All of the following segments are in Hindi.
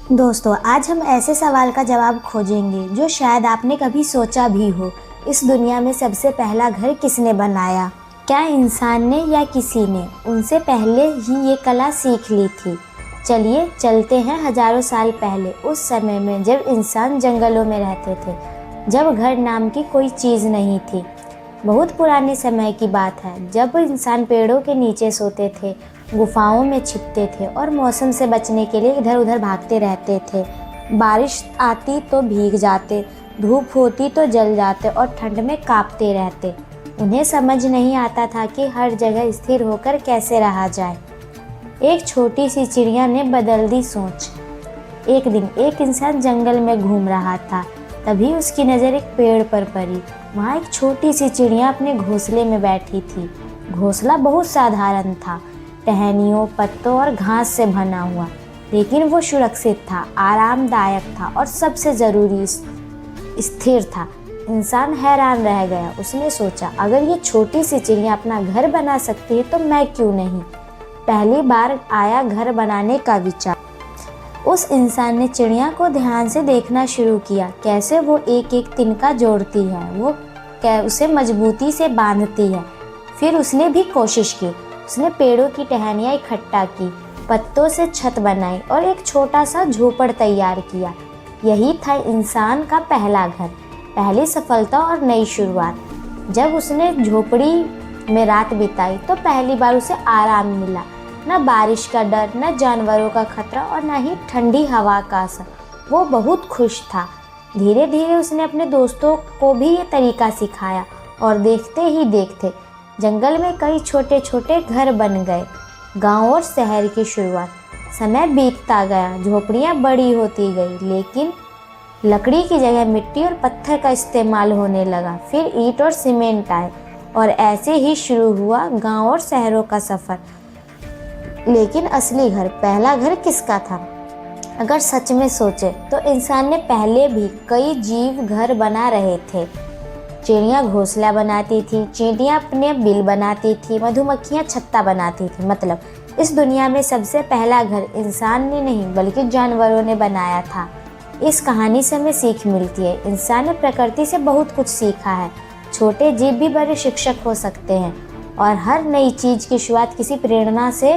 दोस्तों, आज हम ऐसे सवाल का जवाब खोजेंगे जो शायद आपने कभी सोचा भी हो। इस दुनिया में सबसे पहला घर किसने बनाया? क्या इंसान ने या किसी ने उनसे पहले ही ये कला सीख ली थी? चलिए चलते हैं हजारों साल पहले, उस समय में जब इंसान जंगलों में रहते थे, जब घर नाम की कोई चीज़ नहीं थी। बहुत पुराने समय की बात है, जब इंसान पेड़ों के नीचे सोते थे, गुफाओं में छिपते थे और मौसम से बचने के लिए इधर उधर भागते रहते थे। बारिश आती तो भीग जाते, धूप होती तो जल जाते और ठंड में कांपते रहते। उन्हें समझ नहीं आता था कि हर जगह स्थिर होकर कैसे रहा जाए। एक छोटी सी चिड़िया ने बदल दी सोच। एक दिन एक इंसान जंगल में घूम रहा था, तभी उसकी नज़र एक पेड़ पर पड़ी। वहाँ एक छोटी सी चिड़िया अपने घोंसले में बैठी थी। घोंसला बहुत साधारण था, टहनियों, पत्तों और घास से बना हुआ, लेकिन वो सुरक्षित था, आरामदायक था और सबसे ज़रूरी स्थिर था। इंसान हैरान रह गया। उसने सोचा, अगर ये छोटी सी चिड़िया अपना घर बना सकती है तो मैं क्यों नहीं। पहली बार आया घर बनाने का विचार। उस इंसान ने चिड़िया को ध्यान से देखना शुरू किया, कैसे वो एक एक तिनका जोड़ती है, वो उसे मजबूती से बांधती है। फिर उसने भी कोशिश की। उसने पेड़ों की टहनियाँ इकट्ठा की, पत्तों से छत बनाई और एक छोटा सा झोपड़ तैयार किया। यही था इंसान का पहला घर, पहली सफलता और नई शुरुआत। जब उसने झोपड़ी में रात बिताई तो पहली बार उसे आराम मिला। न बारिश का डर, न जानवरों का खतरा और न ही ठंडी हवा का असर। वो बहुत खुश था। धीरे धीरे उसने अपने दोस्तों को भी ये तरीका सिखाया और देखते ही देखते जंगल में कई छोटे छोटे घर बन गए। गांव और शहर की शुरुआत। समय बीतता गया, झोपड़ियाँ बड़ी होती गई, लेकिन लकड़ी की जगह मिट्टी और पत्थर का इस्तेमाल होने लगा। फिर ईंट और सीमेंट आए और ऐसे ही शुरू हुआ गांव और शहरों का सफ़र। लेकिन असली घर, पहला घर किसका था? अगर सच में सोचे तो इंसान ने पहले भी कई जीव घर बना रहे थे। चिड़िया घोंसला बनाती थी, चींटियाँ अपने बिल बनाती थी, मधुमक्खियाँ छत्ता बनाती थी। मतलब इस दुनिया में सबसे पहला घर इंसान ने नहीं बल्कि जानवरों ने बनाया था। इस कहानी से हमें सीख मिलती है, इंसान ने प्रकृति से बहुत कुछ सीखा है। छोटे जीव भी बड़े शिक्षक हो सकते हैं और हर नई चीज़ की शुरुआत किसी प्रेरणा से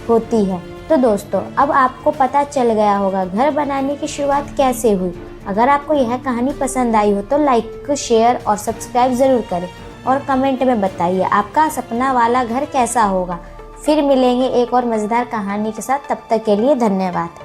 होती है। तो दोस्तों, अब आपको पता चल गया होगा घर बनाने की शुरुआत कैसे हुई। अगर आपको यह कहानी पसंद आई हो तो लाइक, शेयर और सब्सक्राइब ज़रूर करें और कमेंट में बताइए आपका सपना वाला घर कैसा होगा। फिर मिलेंगे एक और मज़ेदार कहानी के साथ। तब तक के लिए धन्यवाद।